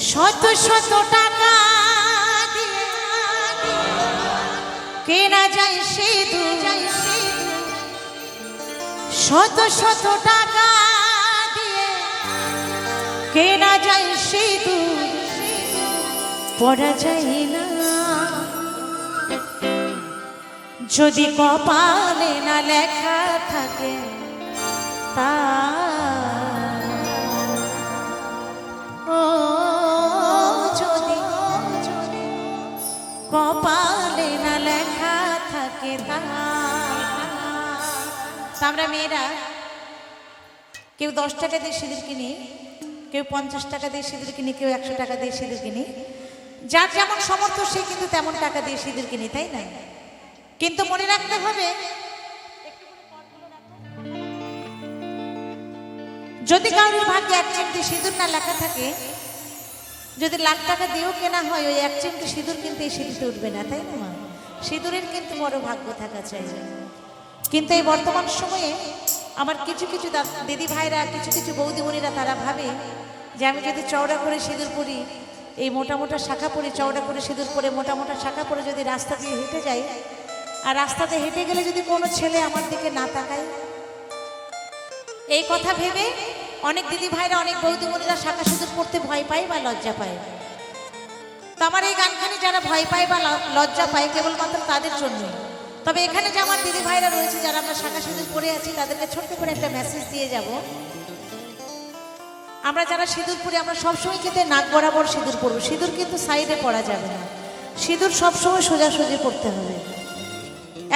শত শত টাকা দিয়ে কেনা যায় সিঁদুর, শত শত টাকা দিয়ে কেনা যায় সিঁদুর, পড়া যায় না যদি কপালে না লেখা থাকে তা। ও যদি কপালে না লেখা থাকে তা। আমরা মেয়েরা কেউ 10 টাকা দিয়ে সিঁদুর কিনি, কেউ 50 টাকা দিয়ে সিঁদুর কিনি, কেউ 100 টাকা দিয়ে সিঁদুর কিনি। যার যেমন সামর্থ্য সে কিন্তু তেমন টাকা দিয়ে সিঁদুর কিনি, তাই না? কিন্তু মনে রাখতে হবে, যদি কারোর ভাগ্যে 1 চিমটি সিঁদুর না লেখা থাকে, যদি লাখ টাকা দিয়েও কেনা হয়, ওই 1 চিমটি সিঁদুর কিন্তু এই সিঁড়িতে উঠবে না, তাই না? সিঁদুরের কিন্তু বড় ভাগ্য থাকা চাই। কিন্তু এই বর্তমান সময়ে আমার কিছু কিছু দিদি ভাইরা, কিছু কিছু বৌদিমণিরা তারা ভাবে যে আমি যদি চওড়া করে সিঁদুর পরি, এই মোটা মোটা শাখা পরে, চওড়া করে সিঁদুর পরে মোটা মোটা শাখা পরে যদি রাস্তা দিয়ে হেঁটে যাই, আর রাস্তাতে হেঁটে গেলে যদি কোনো ছেলে আমার দিকে না তাকায়, এই কথা ভেবে অনেক দিদি ভাইরা, অনেক বৌদিমণিরা শাখা সিঁদুর পড়তে ভয় পায় বা লজ্জা পায়। তো আমার এই গানখানি যারা ভয় পায় বা লজ্জা পায় কেবলমাত্র তাদের জন্য। তবে এখানে যে আমার দিদি ভাইরা রয়েছে যারা আমরা শাখা সিঁদুর পরে আছি, তাদেরকে ছোট্ট করে একটা মেসেজ দিয়ে যাব। আমরা যারা সিঁদুর পরি, আমরা সবসময় কিন্তু নাক বরাবর সিঁদুর পরবো। সিঁদুর কিন্তু সাইডে পরা যাবে না, সিঁদুর সবসময় সোজাসুজি পড়তে হবে।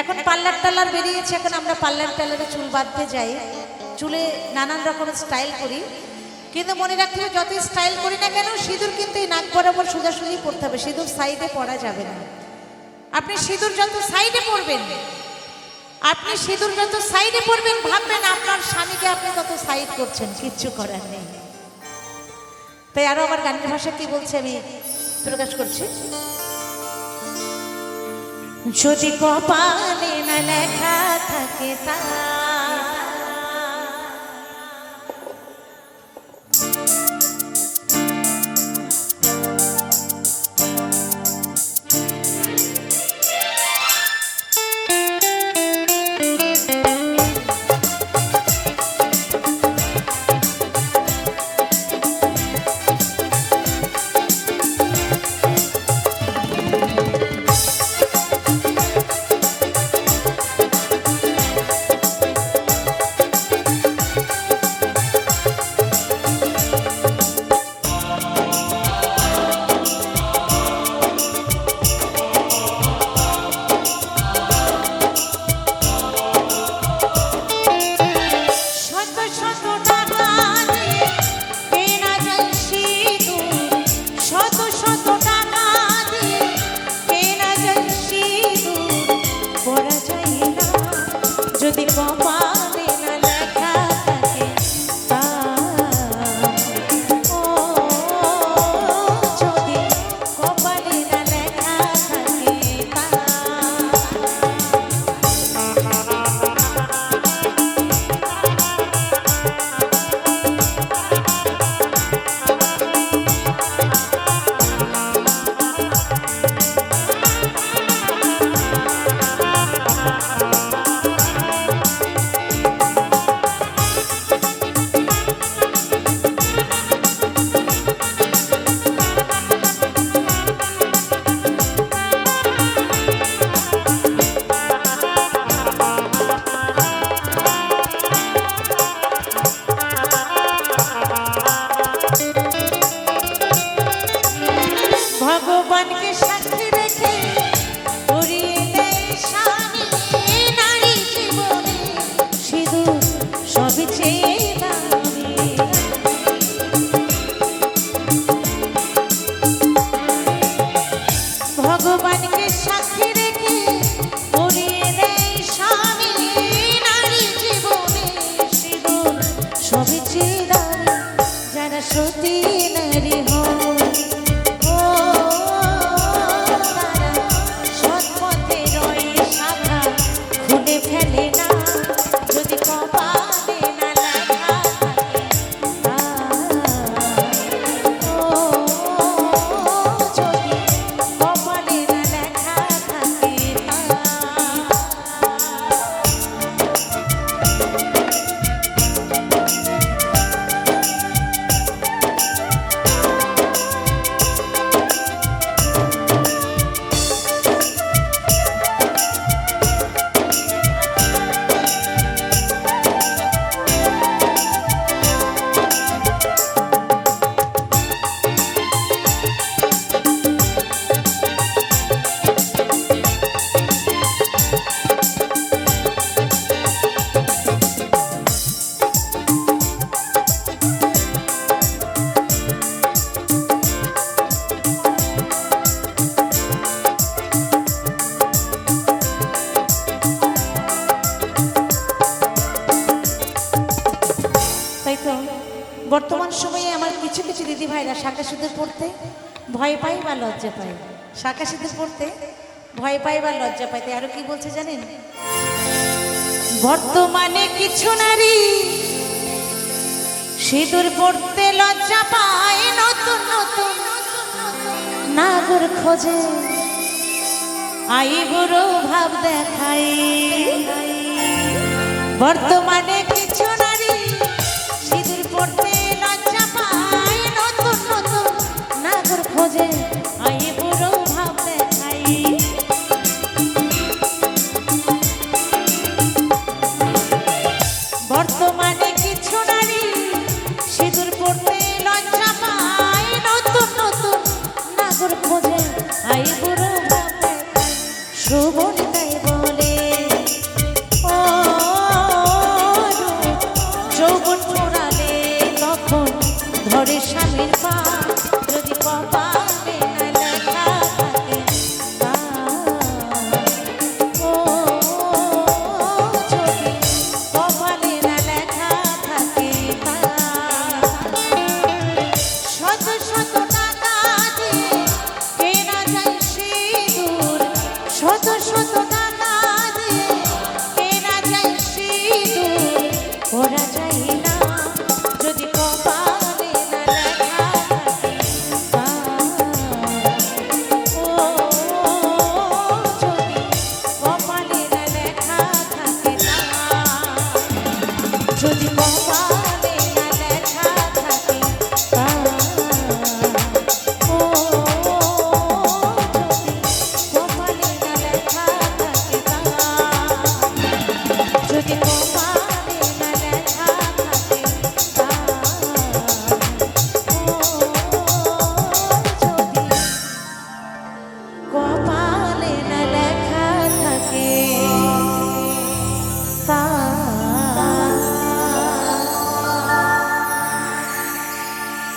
এখন পার্লার টার্লার বেরিয়েছে, এখন আমরা পার্লার টার্লারে চুল বাঁধতে যাই, চুলে নানান রকমের স্টাইল করি। কিন্তু মনে রাখতে হবে, যতই স্টাইল করি না কেন, সিঁদুর কিন্তু এই নাক বরাবর সোজাসুজি পড়তে হবে, সিঁদুর সাইডে পরা যাবে না। আপনি সিঁদুর যত সাইডে পরবেন, আপনি সিঁদুর যত সাইডে পরবেন, ভাববেন আপনার স্বামীকে আপনি তত সাইড করছেন, কিচ্ছু করার নেই। তাই আরো আমার গানের ভাষা কি বলছে আমি প্রকাশ করছি। যদি কপালে না লেখা থাকে তা, সিঁদুর পড়তে ভয় পাই বা লজ্জা পাই, শাঁখা সিঁদুর পড়তে ভয় পাই বা লজ্জা পাই। তাই আরো কি বলছে জানেন? বর্তমানে কিছু নারী সিঁদুর পড়তে লজ্জা পায়, নতুন নতুন নাগর খোঁজে আই বুড়ো ভাব দেখাই। বর্তমানে কিছু নারী সিঁদুর পড়তে লজ্জা পায়, নতুন নতুন নাগর খোঁজে আই বুড়ো ভাব দেখাই। বর্তমানে কিছু নারী সিঁদুর পড়তে লজ্জা পায়, নতুন নতুন নাগর খোঁজে আই বুড়ো ভাব দেখাই। সুবর্ণাই বলে ও যৌবন ফুরালে তখন ধরে স্বামীর পা, যদি কপালে না লেখা থাকে ও যদি কপালে না লেখা থাকে শত শত